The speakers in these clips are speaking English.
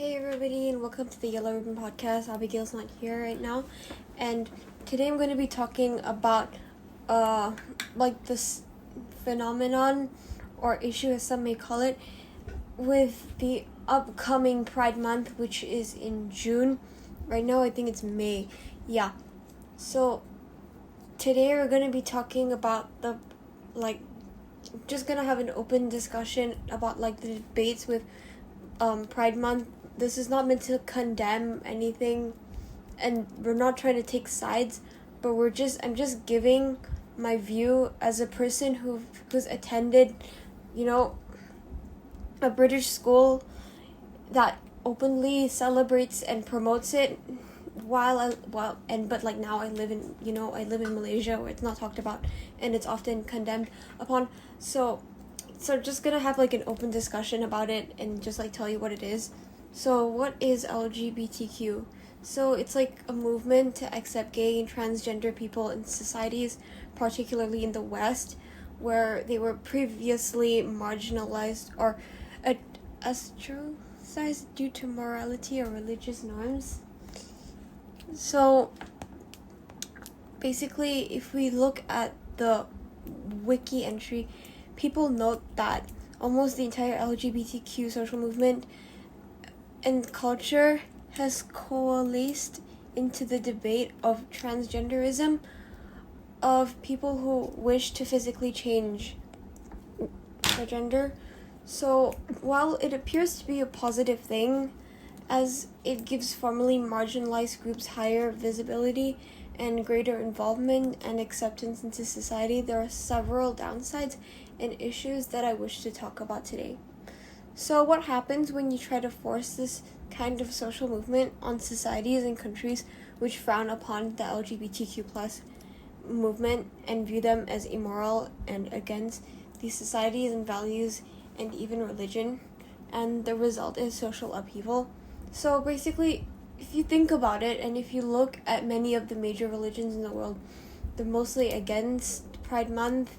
Hey everybody, and welcome to the Yellow Ribbon Podcast. Abigail's not here right now, and today I'm going to be talking about this phenomenon or issue, as some may call it, with the upcoming Pride Month, which is in June. Right now I think it's May. Yeah. So today we're going to be talking about just going to have an open discussion about the debates with Pride Month. This is not meant to condemn anything, and we're not trying to take sides, but I'm just giving my view as a person who's attended, a British school that openly celebrates and promotes it now I live in Malaysia, where it's not talked about and it's often condemned upon. So just gonna have an open discussion about it and just tell you what it is. So what is LGBTQ? So it's a movement to accept gay and transgender people in societies, particularly in the West, where they were previously marginalized or ostracized due to morality or religious norms. So basically, if we look at the wiki entry, people note that almost the entire LGBTQ social movement and culture has coalesced into the debate of transgenderism, of people who wish to physically change their gender. So while it appears to be a positive thing, as it gives formerly marginalized groups higher visibility and greater involvement and acceptance into society, there are several downsides and issues that I wish to talk about today. So what happens when you try to force this kind of social movement on societies and countries which frown upon the LGBTQ plus movement and view them as immoral and against these societies and values and even religion? And the result is social upheaval. So basically, if you think about it, and if you look at many of the major religions in the world, they're mostly against Pride Month.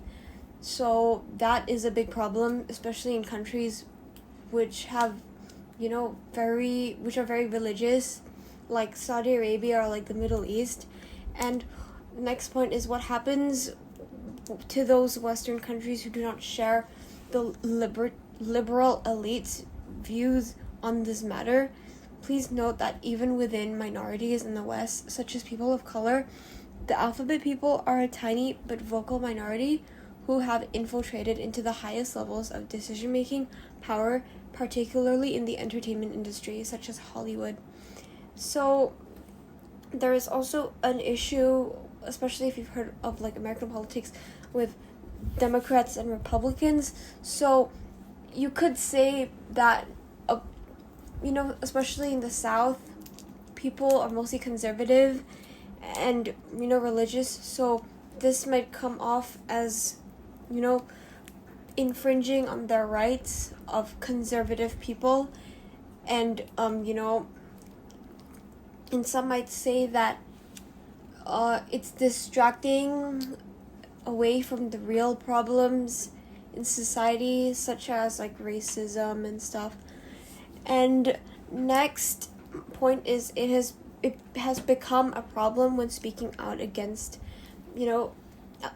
So that is a big problem, especially in countries which have, which are very religious, like Saudi Arabia or the Middle East. And next point is what happens to those Western countries who do not share the liberal elite's views on this matter. Please note that even within minorities in the West, such as people of color, the alphabet people are a tiny but vocal minority who have infiltrated into the highest levels of decision-making power, particularly in the entertainment industry, such as Hollywood. So there is also an issue, especially if you've heard of American politics, with Democrats and Republicans. So you could say that especially in the South, people are mostly conservative and, religious. So this might come off as, infringing on their rights of conservative people. And, and some might say that it's distracting away from the real problems in society, such as racism and stuff. And next point is it has become a problem when speaking out against,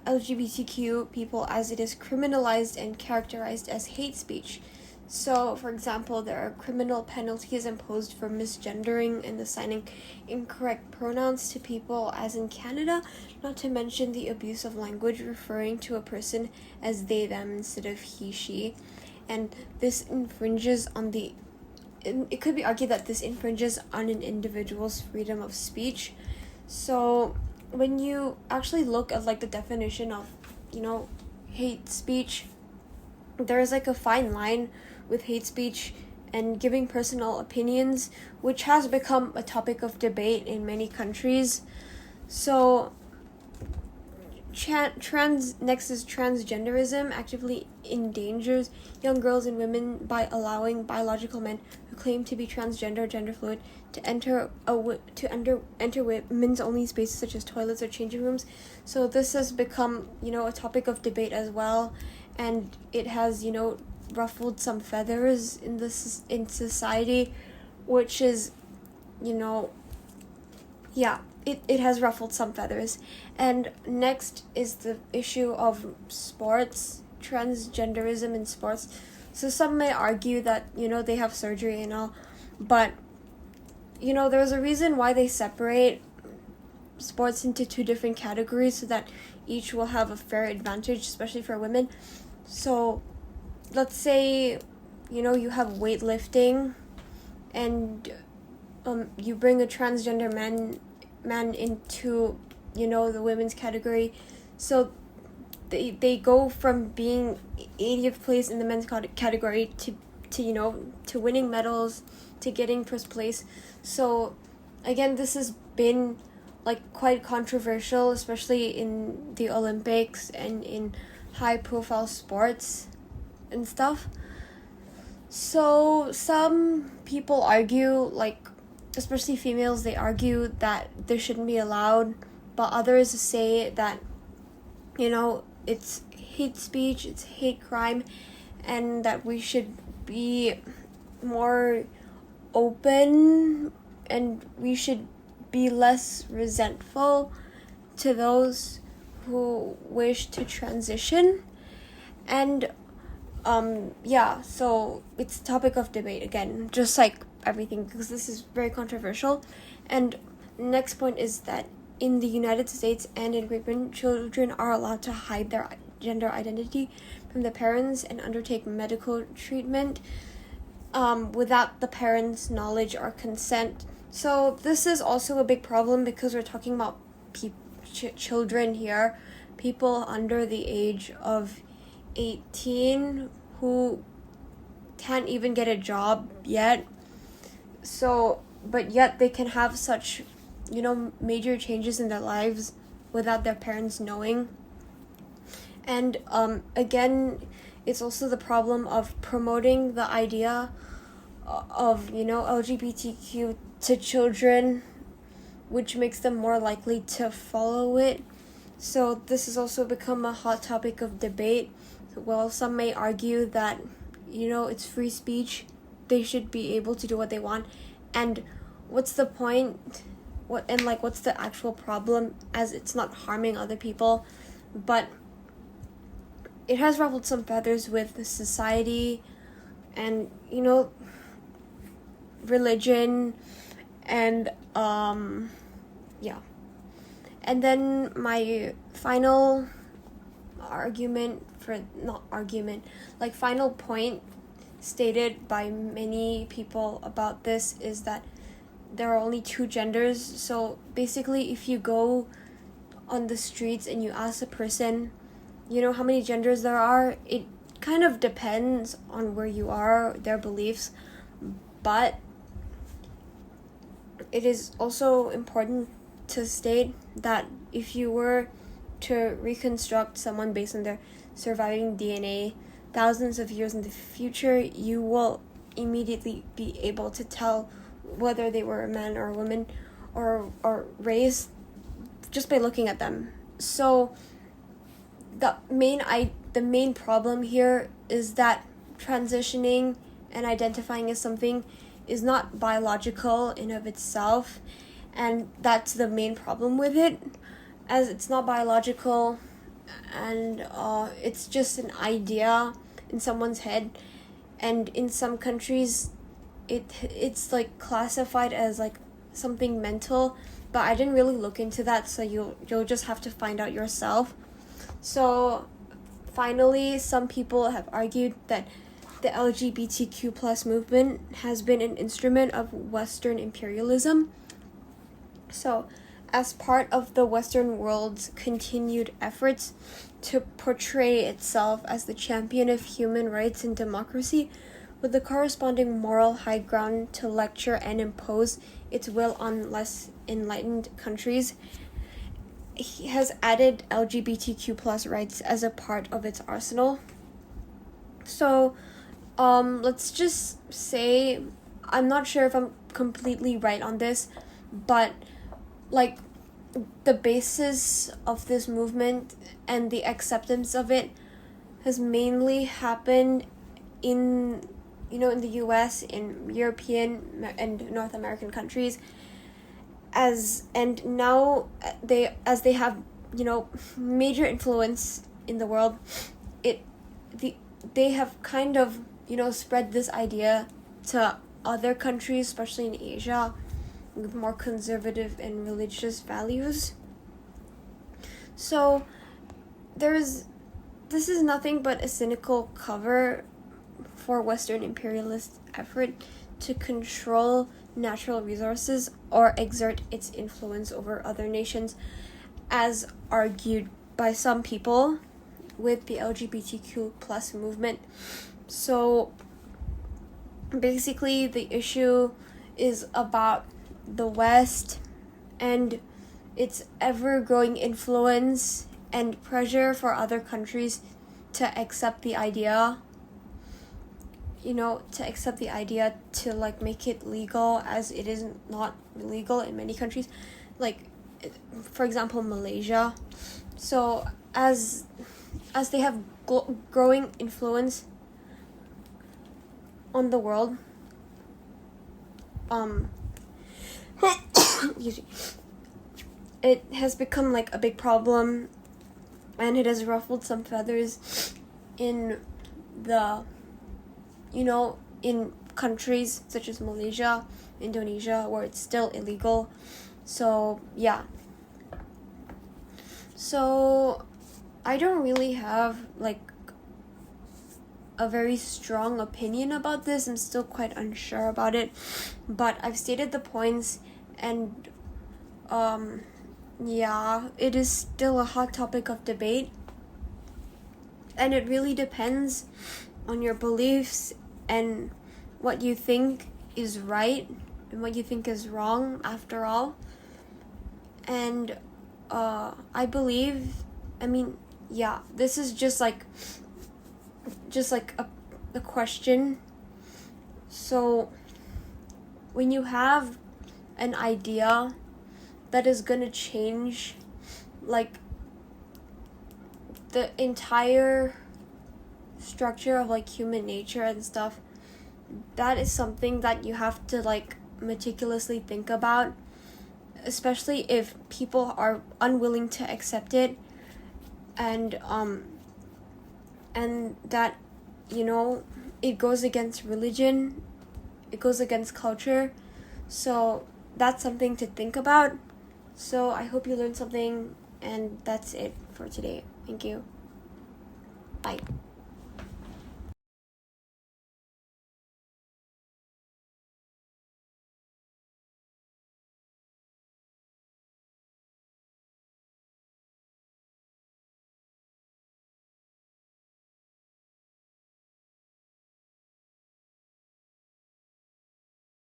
LGBTQ people, as it is criminalized and characterized as hate speech. So, for example, there are criminal penalties imposed for misgendering and assigning incorrect pronouns to people, as in Canada, not to mention the abuse of language referring to a person as they, them, instead of he, she. And this infringes on it could be argued that this infringes on an individual's freedom of speech. So when you actually look at the definition of, hate speech, there is a fine line with hate speech and giving personal opinions, which has become a topic of debate in many countries. So next is transgenderism actively endangers young girls and women by allowing biological men who claim to be transgender or gender fluid to enter women's only spaces such as toilets or changing rooms. So this has become, a topic of debate as well, and it has, ruffled some feathers in society, which is, you know, yeah, it has ruffled some feathers. And next is the issue of sports, transgenderism in sports. So some may argue that, they have surgery and all, but, there's a reason why they separate sports into two different categories so that each will have a fair advantage, especially for women. So let's say, you have weightlifting and you bring a transgender man into, the women's category. So they go from being 80th place in the men's category to winning medals, to getting first place. So again, this has been quite controversial, especially in the Olympics and in high profile sports and stuff. So some people argue, especially females, they argue that this shouldn't be allowed, but others say that, it's hate speech, it's hate crime, and that we should be more open and we should be less resentful to those who wish to transition. And so it's a topic of debate again, just like everything, because this is very controversial. And next point is that in the United States and in Great Britain, children are allowed to hide their gender identity from the parents and undertake medical treatment without the parents' knowledge or consent. So this is also a big problem because we're talking about children here, people under the age of 18 who can't even get a job yet. So, but yet they can have such, major changes in their lives without their parents knowing. And again, it's also the problem of promoting the idea of, LGBTQ to children, which makes them more likely to follow it. So this has also become a hot topic of debate. Well, some may argue that, it's free speech. They should be able to do what they want. And what's the point? What's the actual problem, as it's not harming other people? But it has ruffled some feathers with society and, religion and, And then my final final point stated by many people about this is that there are only two genders. So basically, if you go on the streets and you ask a person, how many genders there are, it kind of depends on where you are, their beliefs. But it is also important to state that if you were to reconstruct someone based on their surviving DNA thousands of years in the future, you will immediately be able to tell whether they were a man or a woman or race just by looking at them. So the main problem here is that transitioning and identifying as something is not biological in of itself, and that's the main problem with it, as it's not biological and it's just an idea in someone's head. And in some countries it's classified as something mental, but I didn't really look into that, so you'll just have to find out yourself. So finally, some people have argued that the LGBTQ plus movement has been an instrument of Western imperialism. So as part of the Western world's continued efforts to portray itself as the champion of human rights and democracy, with the corresponding moral high ground to lecture and impose its will on less enlightened countries, he has added LGBTQ plus rights as a part of its arsenal. So let's just say, I'm not sure if I'm completely right on this, but the basis of this movement and the acceptance of it has mainly happened in in the US, in European and North American countries, as they have major influence in the world, they have kind of spread this idea to other countries, especially in Asia, with more conservative and religious values. So this is nothing but a cynical cover for Western imperialist effort to control natural resources or exert its influence over other nations, as argued by some people with the LGBTQ plus movement. So basically the issue is about the West and its ever-growing influence and pressure for other countries to accept the idea, to like make it legal, as it is not legal in many countries, like for example Malaysia. So as they have growing influence on the world, it has become like a big problem, and it has ruffled some feathers in the in countries such as Malaysia, Indonesia, where it's still illegal. So yeah, so I don't really have like a very strong opinion about this. I'm still quite unsure about it, but I've stated the points, and it is still a hot topic of debate, and it really depends on your beliefs and what you think is right and what you think is wrong, after all. And I believe, this is just like a question. So when you have an idea that is gonna change like the entire structure of like human nature and stuff, that is something that you have to like meticulously think about, especially if people are unwilling to accept it, and that it goes against religion, it goes against culture. So that's something to think about. So I hope you learned something, and that's it for today. Thank you. Bye.